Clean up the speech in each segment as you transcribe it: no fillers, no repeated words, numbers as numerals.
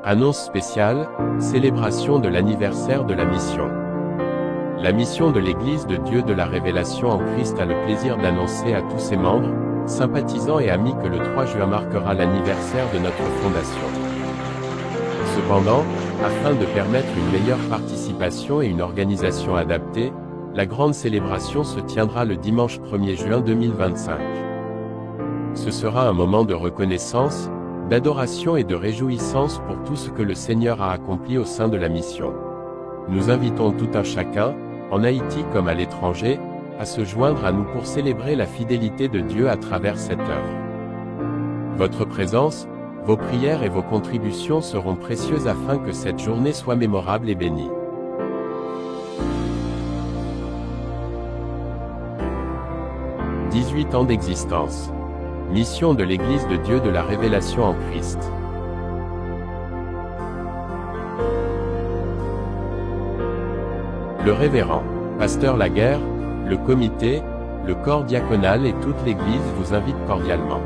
Annonce spéciale, célébration de l'anniversaire de la mission. La mission de l'Église de Dieu de la Révélation en Christ a le plaisir d'annoncer à tous ses membres, sympathisants et amis que le 3 juin marquera l'anniversaire de notre fondation. Cependant, afin de permettre une meilleure participation et une organisation adaptée, la grande célébration se tiendra le dimanche 1er juin 2025. Ce sera un moment de reconnaissance, d'adoration et de réjouissance pour tout ce que le Seigneur a accompli au sein de la mission. Nous invitons tout un chacun, en Haïti comme à l'étranger, à se joindre à nous pour célébrer la fidélité de Dieu à travers cette œuvre. Votre présence, vos prières et vos contributions seront précieuses afin que cette journée soit mémorable et bénie. « 18 ans d'existence. Mission de l'Église de Dieu de la Révélation en Christ. Le révérend, pasteur Laguerre, le comité, le corps diaconal et toute l'Église vous invitent cordialement.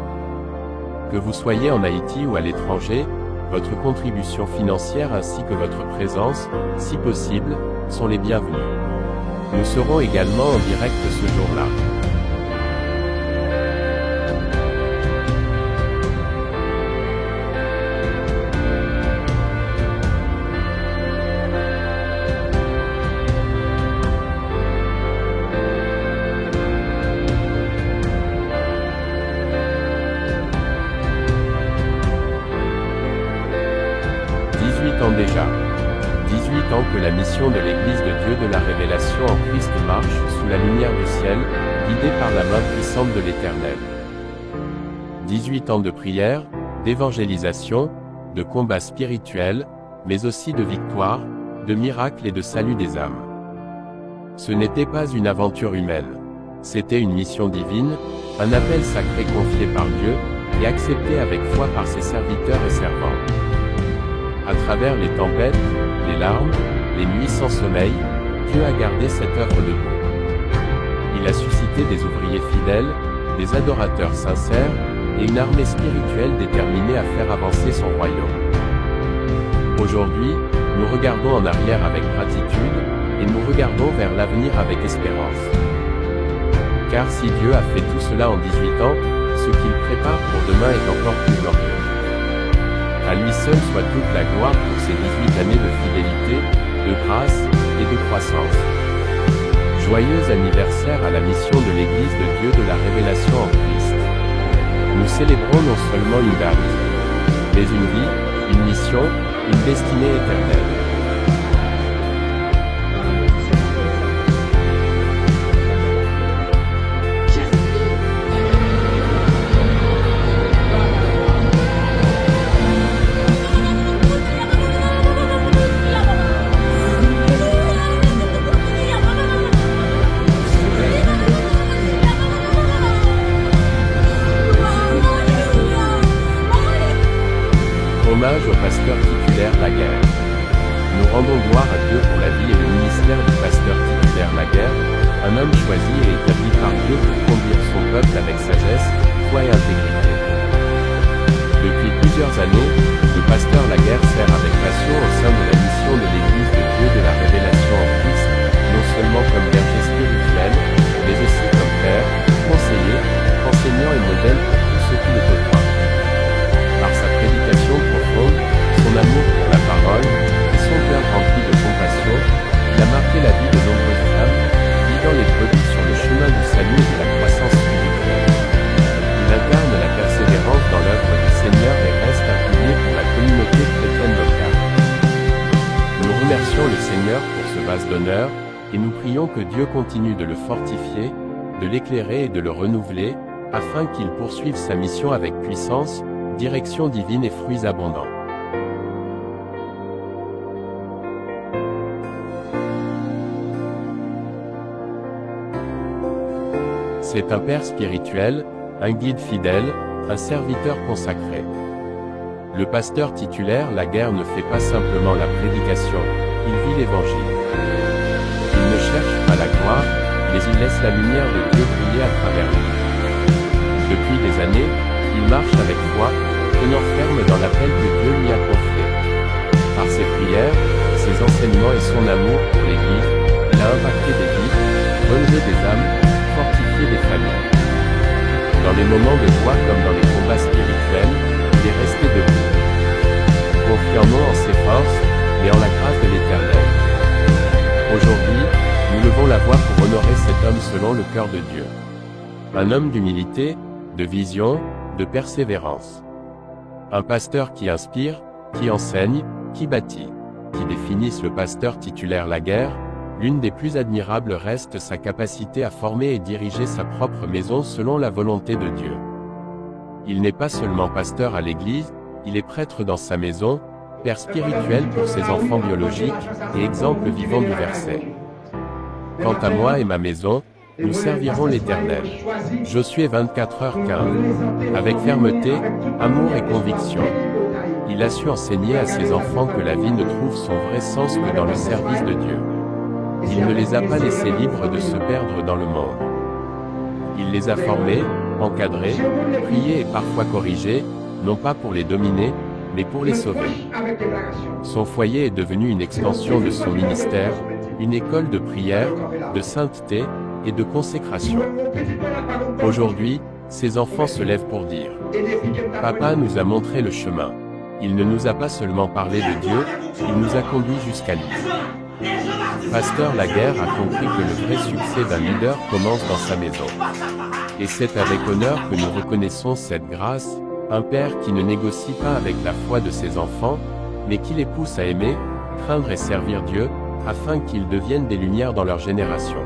Que vous soyez en Haïti ou à l'étranger, votre contribution financière ainsi que votre présence, si possible, sont les bienvenues. Nous serons également en direct ce jour-là. Déjà. 18 ans que la mission de l'Église de Dieu de la Révélation en Christ marche sous la lumière du ciel, guidée par la main puissante de l'Éternel. 18 ans de prière, d'évangélisation, de combat spirituel, mais aussi de victoire, de miracles et de salut des âmes. Ce n'était pas une aventure humaine. C'était une mission divine, un appel sacré confié par Dieu, et accepté avec foi par ses serviteurs et servants. À travers les tempêtes, les larmes, les nuits sans sommeil, Dieu a gardé cette œuvre debout. Il a suscité des ouvriers fidèles, des adorateurs sincères, et une armée spirituelle déterminée à faire avancer son royaume. Aujourd'hui, nous regardons en arrière avec gratitude, et nous regardons vers l'avenir avec espérance. Car si Dieu a fait tout cela en 18 ans, ce qu'il prépare pour demain est encore plus glorieux. À lui seul soit toute la gloire pour ces 18 années de fidélité, de grâce, et de croissance. Joyeux anniversaire à la mission de l'Église de Dieu de la Révélation en Christ. Nous célébrons non seulement une date, mais une vie, une mission, une destinée éternelle. Hommage au pasteur titulaire Laguerre. Nous rendons gloire à Dieu pour la vie et le ministère du pasteur titulaire Laguerre, un homme choisi et établi par Dieu pour conduire son peuple avec sagesse, foi et intégrité. Depuis plusieurs années, le pasteur Laguerre sert avec passion au sein de la mission de l'Église de Dieu de la Révélation en Christ, non seulement comme berger spirituel, mais aussi comme père, conseiller, enseignant et modèle pour tous ceux qui le côtoient. Par sa prédication profonde, son amour pour la parole, et son cœur rempli de compassion, il a marqué la vie de nombreuses femmes, guidant les brebis sur le chemin du salut et de la croissance spirituelle. Il incarne la persévérance dans l'œuvre du Seigneur et reste un pilier pour la communauté chrétienne locale. Nous remercions le Seigneur pour ce vase d'honneur, et nous prions que Dieu continue de le fortifier, de l'éclairer et de le renouveler, afin qu'il poursuive sa mission avec puissance, direction divine et fruits abondants. C'est un père spirituel, un guide fidèle, un serviteur consacré. Le pasteur titulaire Laguerre ne fait pas simplement la prédication, il vit l'Évangile. Il ne cherche pas la gloire, mais il laisse la lumière de Dieu briller à travers lui. Depuis des années, il marche avec foi, tenant ferme dans l'appel que Dieu lui a confié. des moments de joie comme dans les combats spirituels, il est resté debout. Confiant non en ses forces, mais en la grâce de l'Éternel. Aujourd'hui, nous levons la voix pour honorer cet homme selon le cœur de Dieu. Un homme d'humilité, de vision, de persévérance. Un pasteur qui inspire, qui enseigne, qui bâtit. Qui définissent le pasteur titulaire Laguerre, l'une des plus admirables reste sa capacité à former et diriger sa propre maison selon la volonté de Dieu. Il n'est pas seulement pasteur à l'église, il est prêtre dans sa maison, père spirituel pour ses enfants biologiques, et exemple vivant du verset. Quant à moi et ma maison, nous servirons l'Éternel. Josué 24h15. Avec fermeté, amour et conviction. Il a su enseigner à ses enfants que la vie ne trouve son vrai sens que dans le service de Dieu. Il ne les a pas laissés libres de se perdre dans le monde. Il les a formés, encadrés, priés et parfois corrigés, non pas pour les dominer, mais pour les sauver. Son foyer est devenu une extension de son ministère, une école de prière, de sainteté et de consécration. Aujourd'hui, ses enfants se lèvent pour dire « Papa nous a montré le chemin. Il ne nous a pas seulement parlé de Dieu, il nous a conduits jusqu'à lui. » Pasteur Laguerre a compris que le vrai succès d'un leader commence dans sa maison. Et c'est avec honneur que nous reconnaissons cette grâce, un père qui ne négocie pas avec la foi de ses enfants, mais qui les pousse à aimer, craindre et servir Dieu, afin qu'ils deviennent des lumières dans leur génération.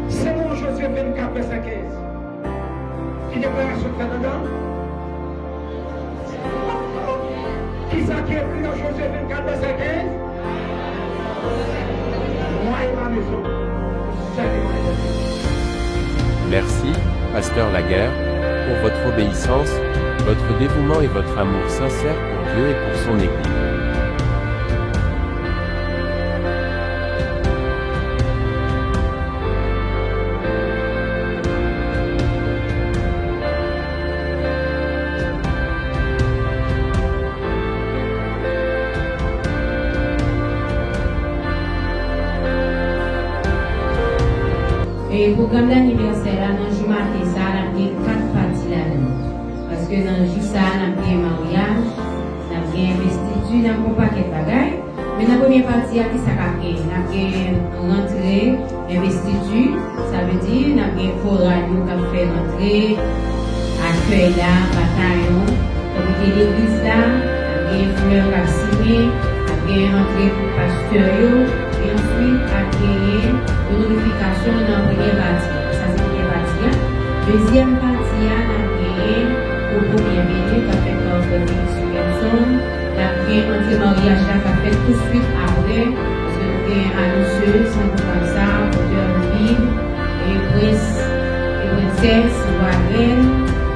C'est mon Josué 24, verset 15. Qui déclaration de dedans? Qui ça qui est écrit dans Josué 24, verset 15? Moi et ma maison. Merci, pasteur Laguerre, pour votre obéissance, votre dévouement et votre amour sincère pour Dieu et pour son Église. Et le programme d'anniversaire, dans le jour matin, ça a 4 parties là-dedans. Parce que dans le jour ça, on a bien mariage, on a bien investiture, on a un paquet de bagages. Mais dans la première partie, qui ça a bien? On a bien rentrée, investiture, ça veut dire on a bien chorale qui a fait rentrer, accueil là, bataillon, comme l'église là, on a bien fleurs qui a signé, on a bien rentré pour le pasteur. Et ensuite, accueillir une notification dans la première partie. Ça, c'est la première partie. Deuxième partie, on a accueilli pour la première minute, qui a fait notre Félix Gerson. On a accueilli l'anti-mariage, qui a fait tout de suite après. Parce que nous avons annoncé, sans comme ça, auteur de Bible, et prince, et princesse, Warren,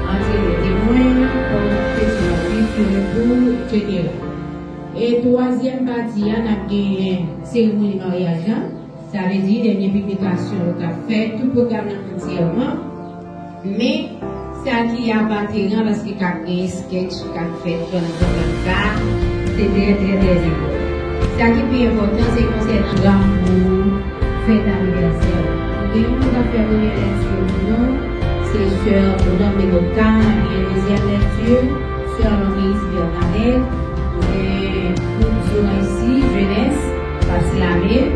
entre les témoins, comme petit Marie, etc. Et troisième partie, on a gagné cérémonie de mariage. Ça veut dire dernière publication qu'on a fait, tout le programme entièrement. Mais ça qui a battu parce qu'il y a un sketch qu'on a fait dans le programme, c'est très important. Ce qui est plus important, c'est qu'on s'est dans l'amour, fête anniversaire. Et on a fait une lecture, c'est sur le nom de l'OCA, et deuxième lecture, sur l'Église Bernadette. Et nous ici, jeunesse, parce que la mer,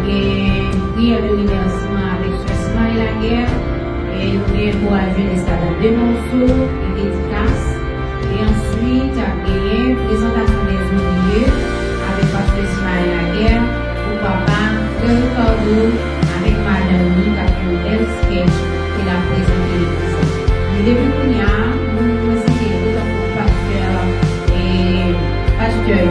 il y a un prière de remerciement avec Chessement et Laguerre, et nous avons pour la jeunesse dans 2 morceaux, une dédicace, et ensuite, il y a une présentation des ouvriers avec Pasteur Ismaël Laguerre, pour papa, Frère Ricardo, avec Madame Lee, qui a fait un bel sketch qu'il a présenté l'église. Mais depuis qu'on y a, nous avons cité le pasteur et pasteur